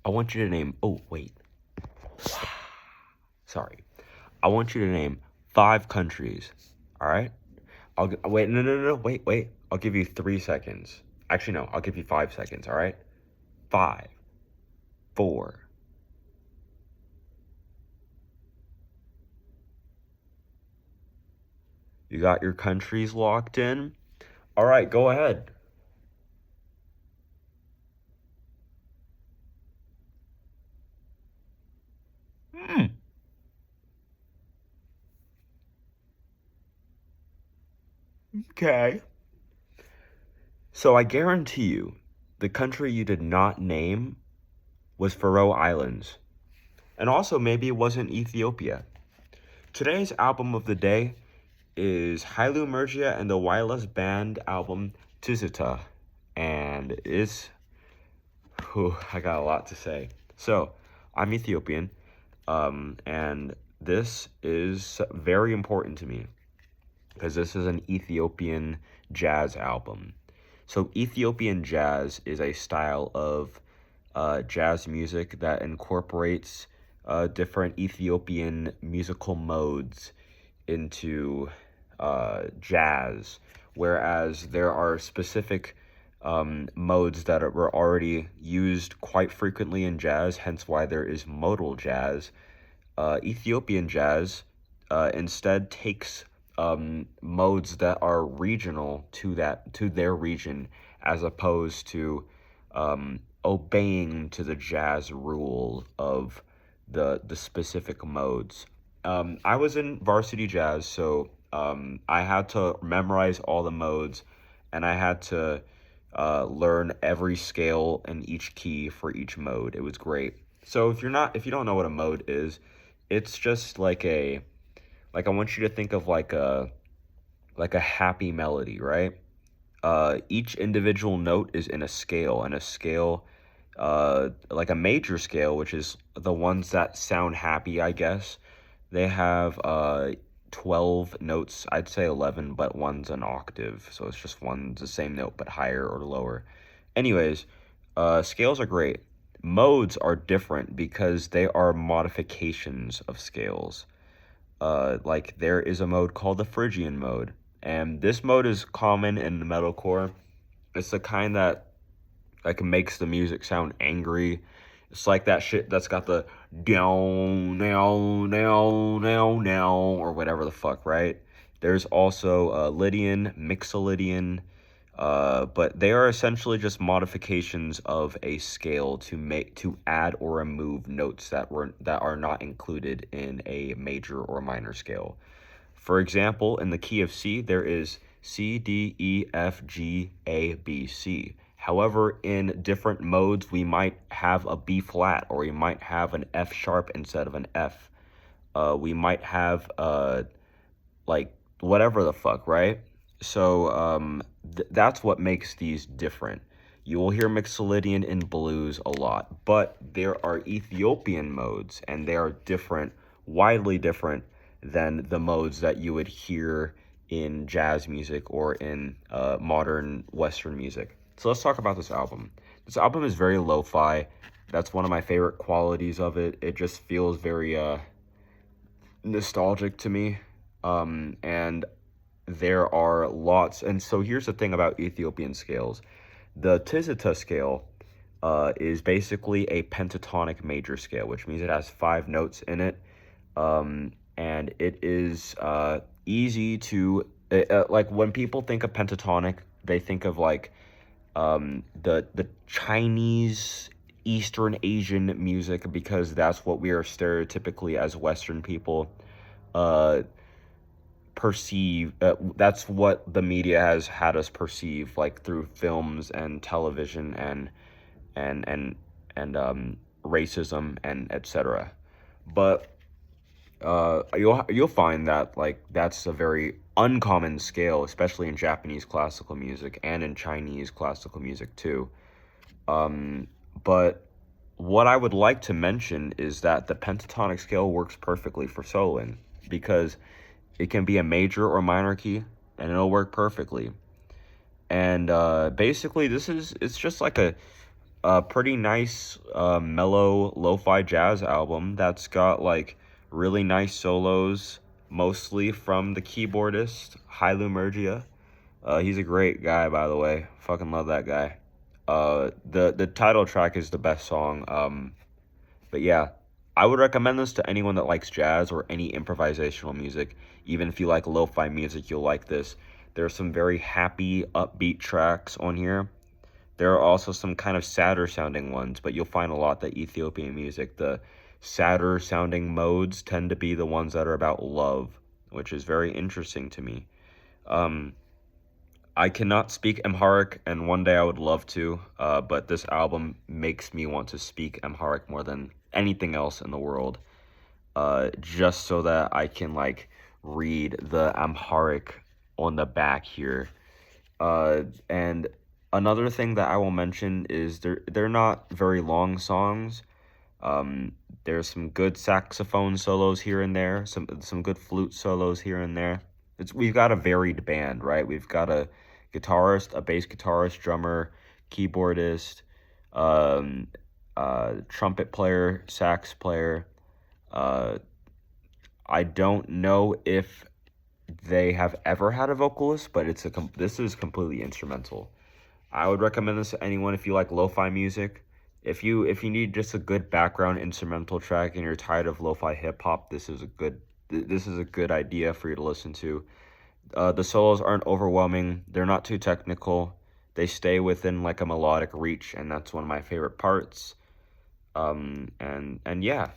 I want you to name. Oh, wait. Sorry. I want you to name 5 countries. All right. Wait. No. Wait. I'll give you 3 seconds. Actually, no. I'll give you 5 seconds. All right. Five, four. You got your countries locked in? All right, go ahead. Hmm. Okay. So I guarantee you, the country you did not name was Faroe Islands. And also, maybe it wasn't Ethiopia. Today's album of the day is Hailu Mergia and the Wireless Band album Tizita. And I got a lot to say. So, I'm Ethiopian, and this is very important to me because this is an Ethiopian jazz album. So, Ethiopian jazz is a style of jazz music that incorporates different Ethiopian musical modes into jazz, whereas there are specific modes that were already used quite frequently in jazz, hence why there is modal jazz. Ethiopian jazz instead takes modes that are regional to their region, as opposed to obeying to the jazz rule of the specific modes. I was in varsity jazz, so I had to memorize all the modes, and I had to learn every scale and each key for each mode. It was great. So if you don't know what a mode is, it's just like I want you to think of like a happy melody, right? Each individual note is in a scale, and a scale, like a major scale, which is the ones that sound happy, I guess. They have 12 notes. I'd say 11, but one's an octave, so it's just one's the same note but higher or lower. Anyways, scales are great. Modes are different because they are modifications of scales. Like there is a mode called the Phrygian mode, and this mode is common in the metalcore. It's the kind that like makes the music sound angry. It's like that shit that's got the down, now, now, now, now, or whatever the fuck, right? There's also Lydian, Mixolydian, but they are essentially just modifications of a scale to add or remove notes that are not included in a major or minor scale. For example, in the key of C, there is C, D, E, F, G, A, B, C. However, in different modes, we might have a B flat, or we might have an F sharp instead of an F. We might have like whatever the fuck, right? So that's what makes these different. You will hear Mixolydian in blues a lot, but there are Ethiopian modes, and they are different, widely different than the modes that you would hear in jazz music or in modern Western music. So let's talk about this album. This album is very lo-fi. That's one of my favorite qualities of it. It just feels very nostalgic to me. And there are lots. And so here's the thing about Ethiopian scales. The Tizita scale is basically a pentatonic major scale, which means it has 5 notes in it. And it is easy to, like when people think of pentatonic, they think of like the Chinese Eastern Asian music, because that's what we are stereotypically as Western people uh perceive. That's what the media has had us perceive, like through films and television and and and racism and etc. But you'll find that like that's a very uncommon scale, especially in Japanese classical music and in Chinese classical music too. But what I would like to mention is that the pentatonic scale works perfectly for soloing, because it can be a major or minor key and it'll work perfectly. And basically, it's just like a pretty nice, mellow lo-fi jazz album that's got like really nice solos, mostly from the keyboardist Hailu Murgia. He's a great guy, by the way. Fucking love that guy. The title track is the best song. But yeah, I would recommend this to anyone that likes jazz or any improvisational music. Even if you like lo-fi music, you'll like this. There are some very happy, upbeat tracks on here. There are also some kind of sadder sounding ones, but you'll find a lot that Ethiopian music, the sadder sounding modes tend to be the ones that are about love, which is very interesting to me. Um, I cannot speak Amharic, and one day I would love to, but this album makes me want to speak Amharic more than anything else in the world, just so that I can, like, read the Amharic on the back here. And another thing that I will mention is they're not very long songs. There's some good saxophone solos here and there, some good flute solos here and there. We've got a varied band, right? We've got a guitarist, a bass guitarist, drummer, keyboardist, um, trumpet player, sax player. Uh, I don't know if they have ever had a vocalist, but this is completely instrumental. I would recommend this to anyone if you like lo-fi music. If you need just a good background instrumental track and you're tired of lo-fi hip hop, this is a good idea for you to listen to. The solos aren't overwhelming. They're not too technical. They stay within like a melodic reach, and that's one of my favorite parts. And yeah,